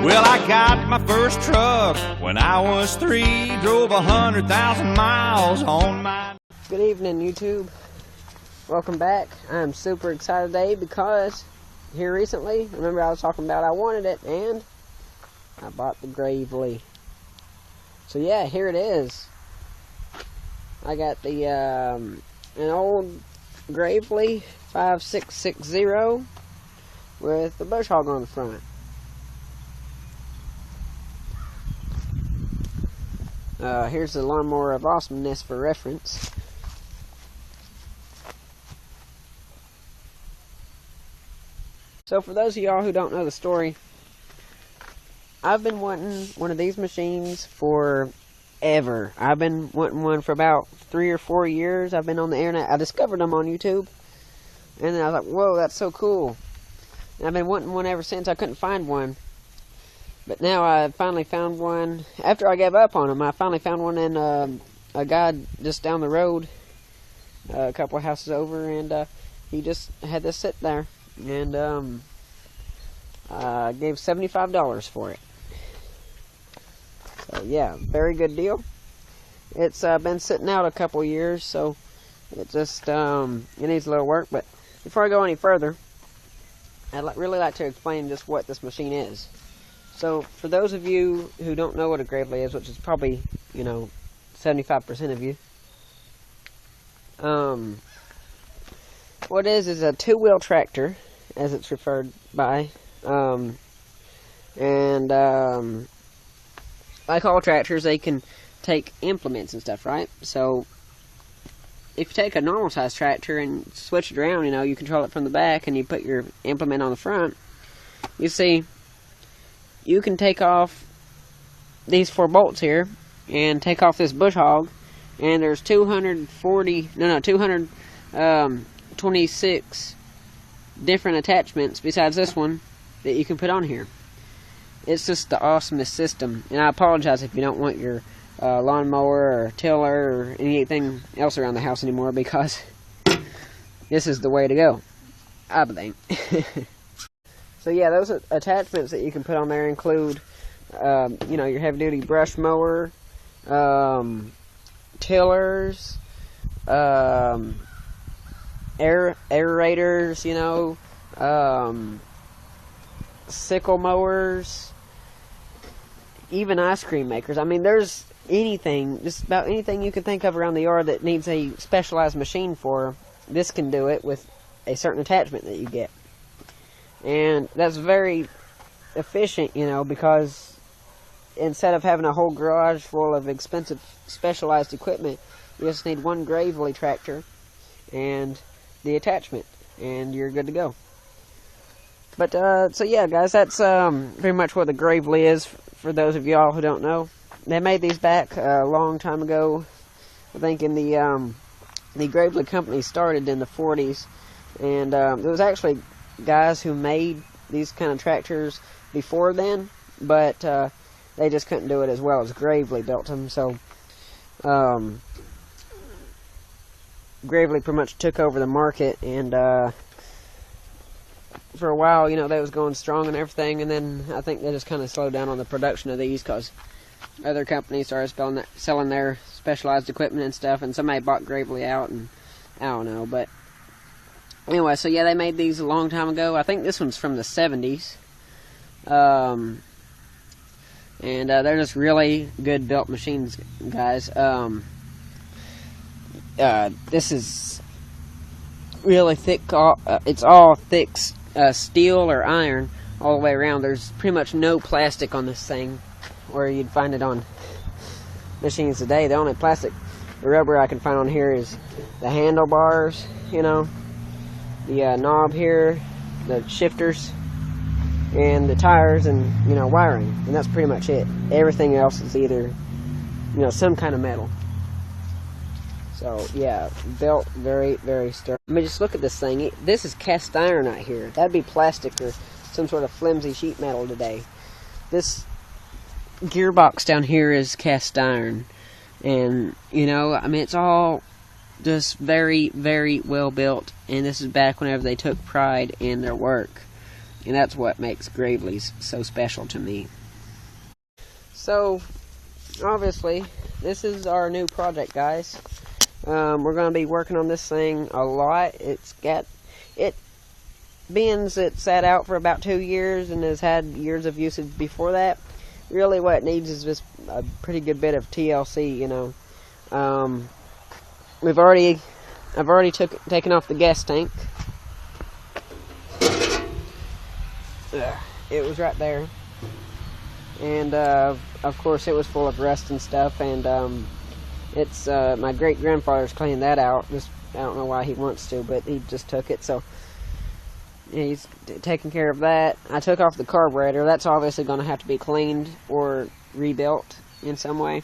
Well, I got my first truck when I was 3, drove 100,000 miles on my... Good evening, YouTube. Welcome back. I'm super excited today because here recently, remember I was talking about I wanted it, and I bought the Gravely. So yeah, here it is. I got the an old Gravely 5660 with the bush hog on the front. Here's the lawnmower of awesomeness for reference. So for those of y'all who don't know the story, I've been wanting one of these machines forever. I've been wanting one for about 3 or 4 years. I've been on the internet. I discovered them on YouTube. And then I was like, whoa, that's so cool. And I've been wanting one ever since. I couldn't find one. But now I finally found one. After I gave up on them, I finally found one in a guy just down the road, a couple of houses over, and he just had this sit there. And I gave $75 for it. So yeah, very good deal. It's been sitting out a couple years, so it just it needs a little work. But before I go any further, I'd really like to explain just what this machine is. So for those of you who don't know what a Gravely is, which is probably, 75% of you, what it is a two-wheel tractor, as it's referred by, like all tractors, they can take implements and stuff, right? So if you take a normal size tractor and switch it around, you control it from the back and you put your implement on the front, you see, you can take off these 4 bolts here and take off this bush hog, and there's 226 different attachments besides this one that you can put on here. It's just the awesomest system, and I apologize if you don't want your lawnmower or tiller or anything else around the house anymore, because this is the way to go, I think. So yeah, those attachments that you can put on there include, your heavy-duty brush mower, tillers, aerators, sickle mowers, even ice cream makers. I mean, there's anything, just about anything you can think of around the yard that needs a specialized machine for. This can do it with a certain attachment that you get. And that's very efficient, because instead of having a whole garage full of expensive specialized equipment, you just need one Gravely tractor and the attachment, and you're good to go. But, so yeah, guys, that's pretty much what the Gravely is, for those of y'all who don't know. They made these back a long time ago. I think in the Gravely company started in the 40s, and there was actually guys who made these kind of tractors before then, but they just couldn't do it as well as Gravely built them. So Gravely pretty much took over the market, and for a while, they was going strong and everything, and then I think they just kind of slowed down on the production of these because other companies started selling their specialized equipment and stuff, and somebody bought Gravely out, and I don't know, but anyway, so yeah, they made these a long time ago. I think this one's from the 70s. And they're just really good built machines, guys. This is really thick. It's all thick steel or iron all the way around. There's pretty much no plastic on this thing, where you'd find it on machines today. The only plastic, the rubber I can find on here is the handlebars, the knob here, the shifters, and the tires, and wiring, and that's pretty much it. Everything else is either some kind of metal. So yeah, built very, very sturdy. I mean, just look at this thing. This is cast iron right here. That'd be plastic or some sort of flimsy sheet metal today. This gearbox down here is cast iron, and I mean, it's all just very, very well built, and this is back whenever they took pride in their work. And that's what makes Gravely's so special to me. So, obviously, this is our new project, guys. We're going to be working on this thing a lot. Being it sat out for about 2 years and has had years of usage before that, really what it needs is just a pretty good bit of TLC, you know. I've already taken off the gas tank. It was right there. And, of course, it was full of rust and stuff, and, it's, my great-grandfather's cleaned that out. Just, I don't know why he wants to, but he just took it, so yeah, he's taking care of that. I took off the carburetor. That's obviously going to have to be cleaned or rebuilt in some way,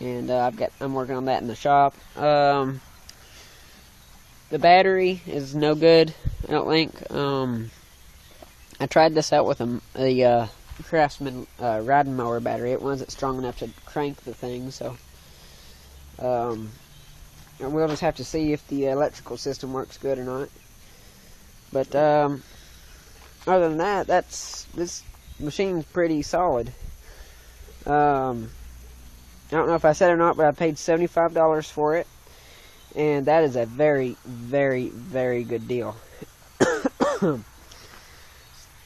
and I'm working on that in the shop. The battery is no good, I don't think. I tried this out with a Craftsman riding mower battery. It wasn't strong enough to crank the thing, so we'll just have to see if the electrical system works good or not. But other than that, this machine's pretty solid. I don't know if I said it or not, but I paid $75 for it, and that is a very, very, very good deal.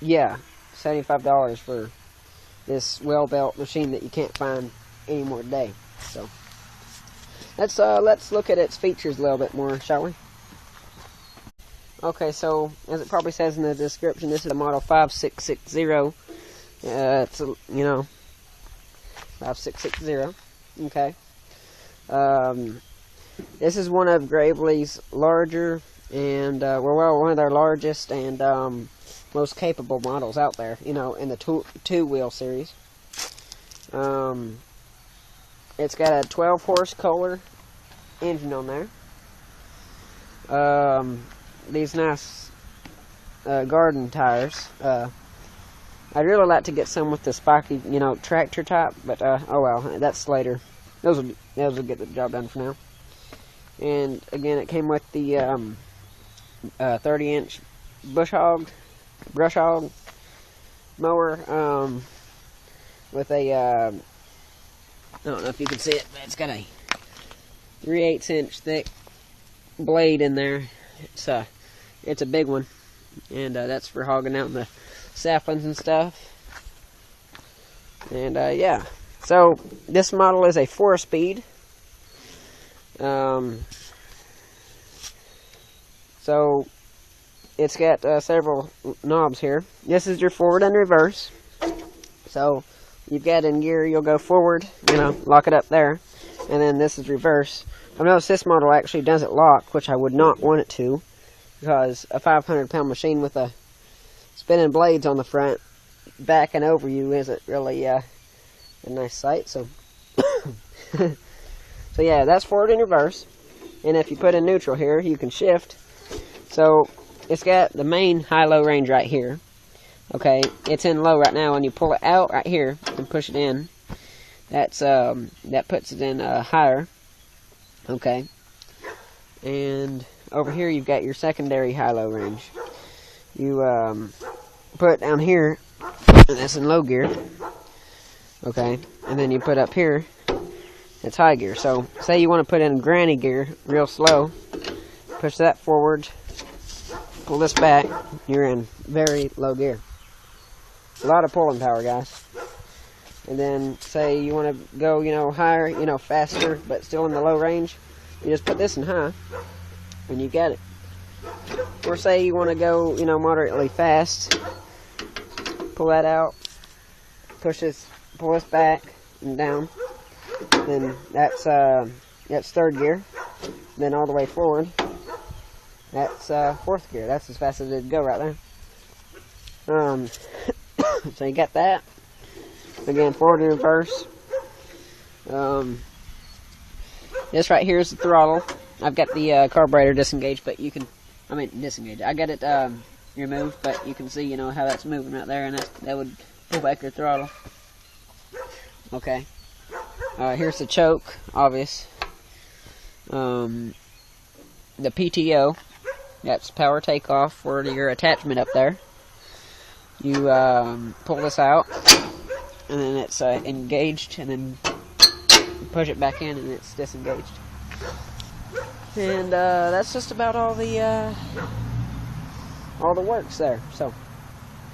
Yeah, $75 for this well-built machine that you can't find any more today. So let's look at its features a little bit more, shall we? Okay, so as it probably says in the description, this is a model 5660. It's a, 5660. Okay. This is one of Gravely's larger and one of their largest and most capable models out there. In the two-wheel series. It's got a 12-horse Kohler engine on there. These nice garden tires. I'd really like to get some with the spiky, tractor type, but oh well, that's later. Those will get the job done for now. And again, it came with the 30-inch brush hog mower with a I don't know if you can see it, but it's got a 3/8-inch thick blade in there. It's a big one, and that's for hogging out the saplings and stuff. And yeah, so this model is a 4-speed. So it's got several knobs here. This is your forward and reverse. So you've got in gear, you'll go forward, lock it up there, and then this is reverse. I've noticed this model actually doesn't lock, which I would not want it to, because a 500-pound machine with a spinning blades on the front backing over you isn't really a nice sight. So, so yeah, that's forward and reverse. And if you put in neutral here, you can shift. So it's got the main high-low range right here. Okay, it's in low right now, and you pull it out right here and push it in. That puts it in higher. Okay, and over here you've got your secondary high-low range. You put down here, and that's in low gear. Okay, and then you put up here, it's high gear. So say you want to put in granny gear real slow, push that forward, pull this back, you're in very low gear. A lot of pulling power, guys. And then say you want to go, higher, faster, but still in the low range, you just put this in high, and you get it. Or say you want to go, moderately fast, pull that out, pull this back and down. Then that's third gear. Then all the way forward, that's fourth gear. That's as fast as it'd go right there. So you got that. Again, forward and reverse. This right here is the throttle. I've got the carburetor disengaged, but disengaged. I got it removed, but you can see, how that's moving right there, and that would pull back your throttle. Okay. Here's the choke, obvious. The PTO. That's power takeoff for your attachment up there. You pull this out, and then it's engaged, and then you push it back in, and it's disengaged. And that's just about all the works there. So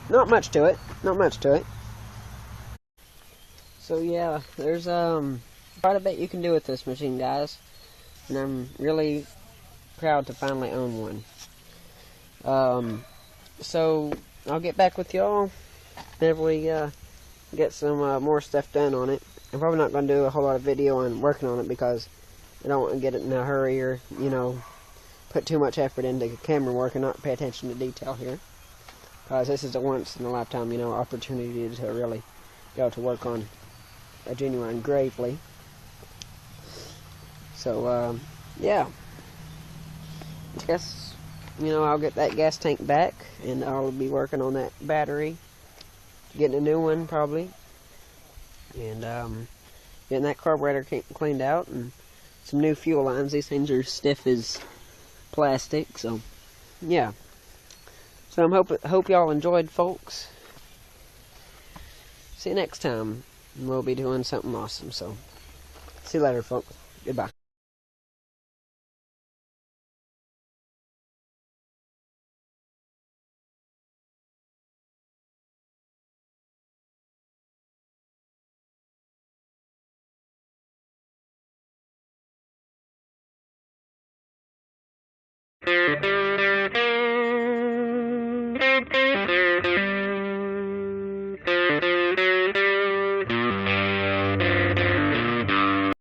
not much to it. Not much to it. So yeah, there's quite a bit you can do with this machine, guys, and I'm really proud to finally own one. So I'll get back with y'all whenever we get some more stuff done on it. I'm probably not going to do a whole lot of video on working on it because I don't want to get it in a hurry or, you know, put too much effort into camera work and not pay attention to detail here. Because this is a once-in-a-lifetime, you know, opportunity to really be able to work on a genuine Gravely. So, yeah. I guess, you know, I'll get that gas tank back, and I'll be working on that battery, getting a new one probably, and getting that carburetor cleaned out, and some new fuel lines. These things are stiff as plastic, so yeah. So I hope y'all enjoyed, folks. See you next time. We'll be doing something awesome. So see you later, folks. Goodbye.